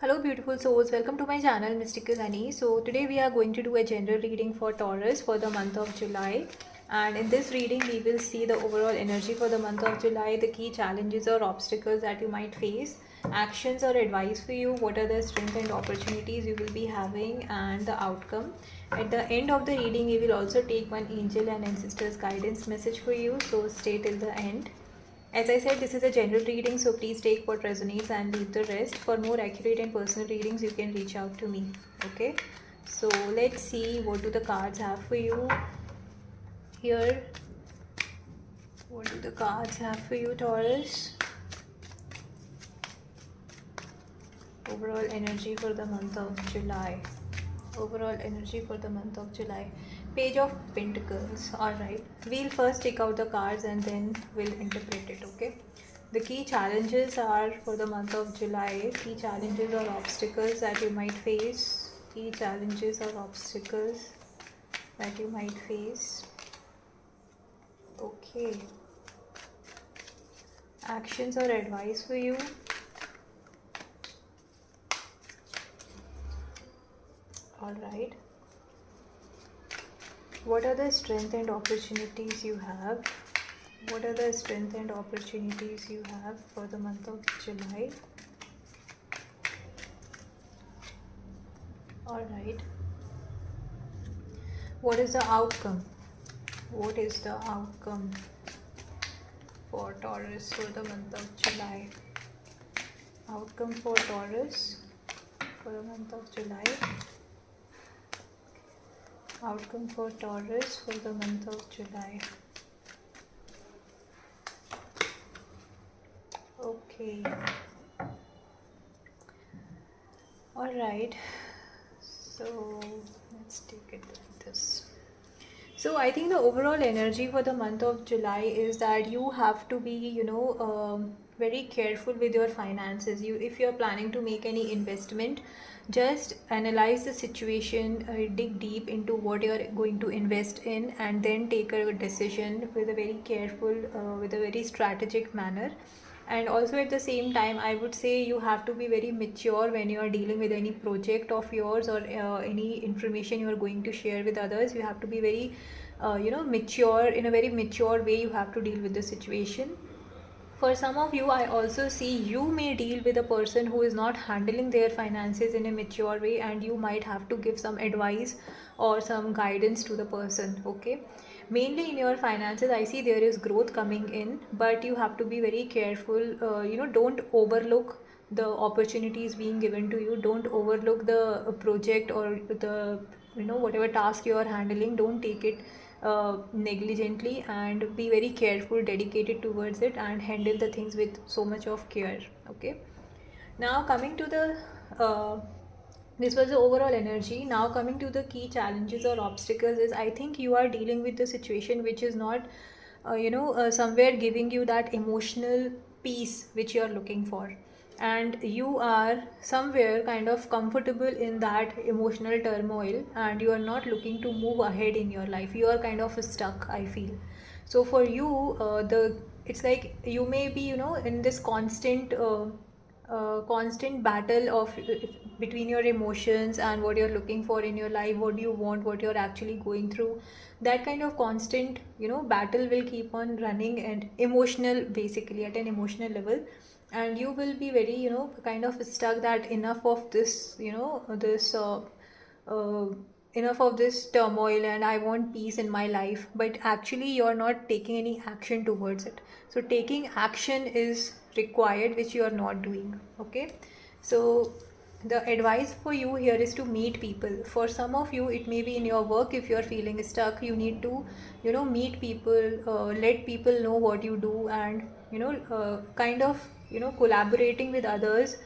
Hello beautiful souls, welcome to my channel Mystical Honey. So today we are going to do a general reading for Taurus for the month of July, and in this reading we will see the overall energy for the month of July, the key challenges or obstacles that you might face, actions or advice for you, what are the strengths and opportunities you will be having, and the outcome. At the end of the reading we will also take one angel and ancestors guidance message for you, so stay till the end. As I said, this is a general reading, so please take what resonates and leave the rest. For more accurate and personal readings, you can reach out to me. Okay, so let's see what do the cards have for you here. What do the cards have for you, Taurus? Overall energy for the month of July. Overall energy for the month of July. Page of Pentacles. Alright, we'll first take out the cards and then we'll interpret it. Okay, the key challenges are for the month of July. Key challenges or obstacles that you might face. Key challenges or obstacles that you might face. Okay, actions or advice for you. Alright, what are the strengths and opportunities you have? What are the strengths and opportunities you have for the month of July? Alright, what is the outcome? What is the outcome for Taurus for the month of July? Outcome for Taurus for the month of July. Outcome for Taurus for the month of July. Okay. Alright. So let's take it like this. So I think the overall energy for the month of July is that you have to be, very careful with your finances. If you're planning to make any investment, just analyze the situation, dig deep into what you're going to invest in, and then take a decision with a very careful, with a very strategic manner. And also at the same time, I would say you have to be very mature when you are dealing with any project of yours or any information you are going to share with others. You have to be very mature. In a very mature way you have to deal with the situation. For some of you, I also see you may deal with a person who is not handling their finances in a mature way, and you might have to give some advice or some guidance to the person. Okay, mainly in your finances I see there is growth coming in, but you have to be very careful. Don't overlook the opportunities being given to you. Don't overlook the project or the whatever task you are handling. Don't take it negligently, and be very careful, dedicated towards it, and handle the things with so much of care. Okay, now coming to the this was the overall energy. Now coming to the key challenges or obstacles is, I think you are dealing with the situation which is not somewhere giving you that emotional peace which you are looking for, and you are somewhere kind of comfortable in that emotional turmoil, and you are not looking to move ahead in your life. You are kind of stuck, I feel. So for you, the it's like you may be in this constant battle of between your emotions and what you're looking for in your life, what do you want, what you're actually going through. That kind of constant battle will keep on running, and emotional, basically at an emotional level. And you will be very kind of stuck that enough of this this uh, enough of this turmoil, and I want peace in my life, but actually you're not taking any action towards it. So taking action is required, which you are not doing. Okay, so the advice for you here is to meet people. For some of you it may be in your work. If you're feeling stuck, you need to meet people, let people know what you do, and kind of collaborating with others,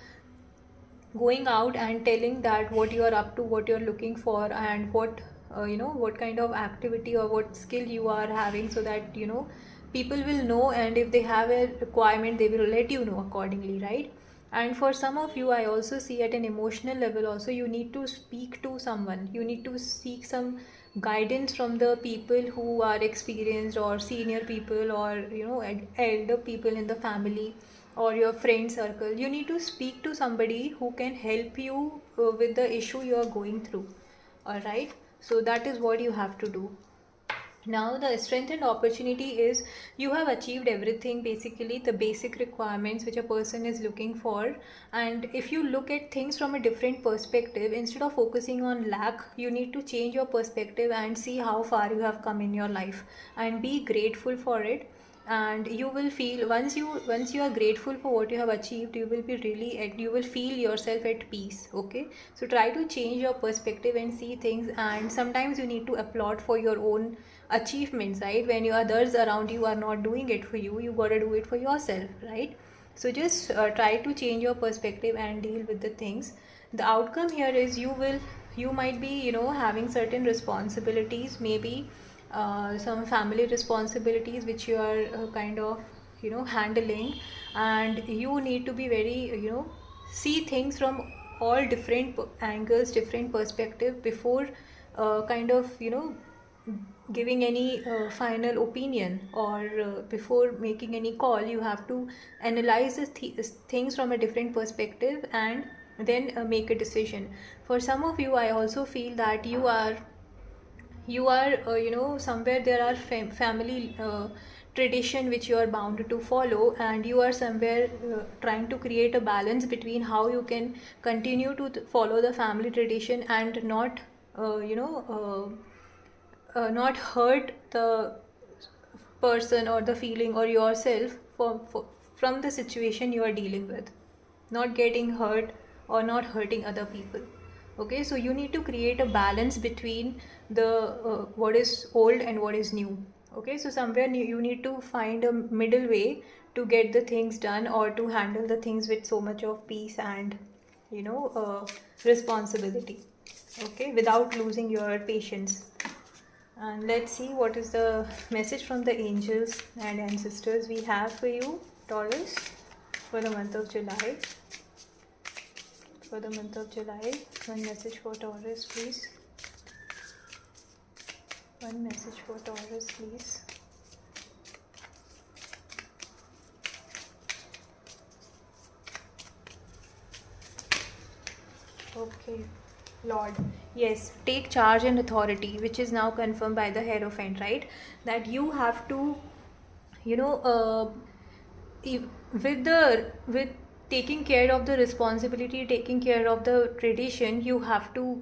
going out and telling that what you are up to, what you're looking for, and what what kind of activity or what skill you are having, so that people will know, and if they have a requirement they will let you know accordingly, right? And for some of you, I also see at an emotional level also, you need to speak to someone. You need to seek some guidance from the people who are experienced, or senior people, or elder people in the family. or your friend circle. You need to speak to somebody who can help you with the issue you are going through. All right, so that is what you have to do. Now the strength and opportunity is you have achieved everything, basically the basic requirements which a person is looking for. And if you look at things from a different perspective, instead of focusing on lack, you need to change your perspective and see how far you have come in your life and be grateful for it. And you will feel, once you are grateful for what you have achieved, you will be really you will feel yourself at peace. Okay, so try to change your perspective and see things. And sometimes you need to applaud for your own achievements, right? When you others around you are not doing it for you, you got to do it for yourself, right? So just try to change your perspective and deal with the things. The outcome here is you might be, having certain responsibilities, maybe some family responsibilities which you are kind of handling. And you need to be very, see things from all different angles, different perspective before kind of giving any final opinion, or before making any call. You have to analyze the things from a different perspective and then make a decision. For some of you, I also feel that you are somewhere there are family tradition which you are bound to follow, and you are somewhere trying to create a balance between how you can continue to follow the family tradition and not not hurt the person or the feeling or yourself from the situation you are dealing with, not getting hurt or not hurting other people. Okay, so you need to create a balance between the what is old and what is new. Okay, so somewhere you need to find a middle way to get the things done, or to handle the things with so much of peace and responsibility. Okay, without losing your patience. And let's see what is the message from the angels and ancestors we have for you, Taurus, for the month of July. For the month of July, one message for Taurus, please. One message for Taurus, please. Okay. Lord, yes, take charge and authority, which is now confirmed by the Hierophant, right? That you have to, you know, with taking care of the responsibility, taking care of the tradition, you have to,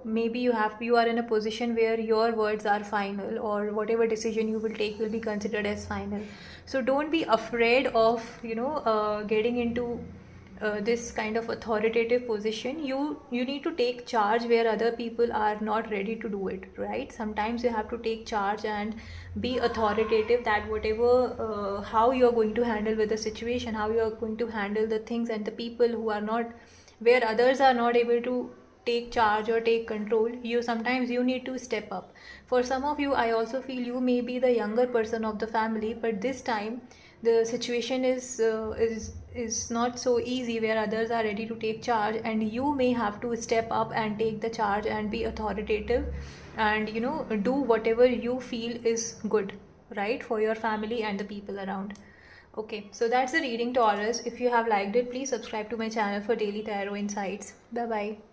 maybe you are in a position where your words are final, or whatever decision you will take will be considered as final. So don't be afraid of, getting into this kind of authoritative position. You need to take charge where other people are not ready to do it, right? Sometimes you have to take charge and be authoritative, that whatever how you are going to handle with the situation, how you are going to handle the things and the people who are not, where others are not able to take charge or take control, you need to step up. For some of you, I also feel you may be the younger person of the family, but this time the situation is not so easy, where others are ready to take charge, and you may have to step up and take the charge and be authoritative, and do whatever you feel is good, right, for your family and the people around. Okay, so that's the reading, Taurus. If you have liked it, please subscribe to my channel for daily tarot insights. Bye bye.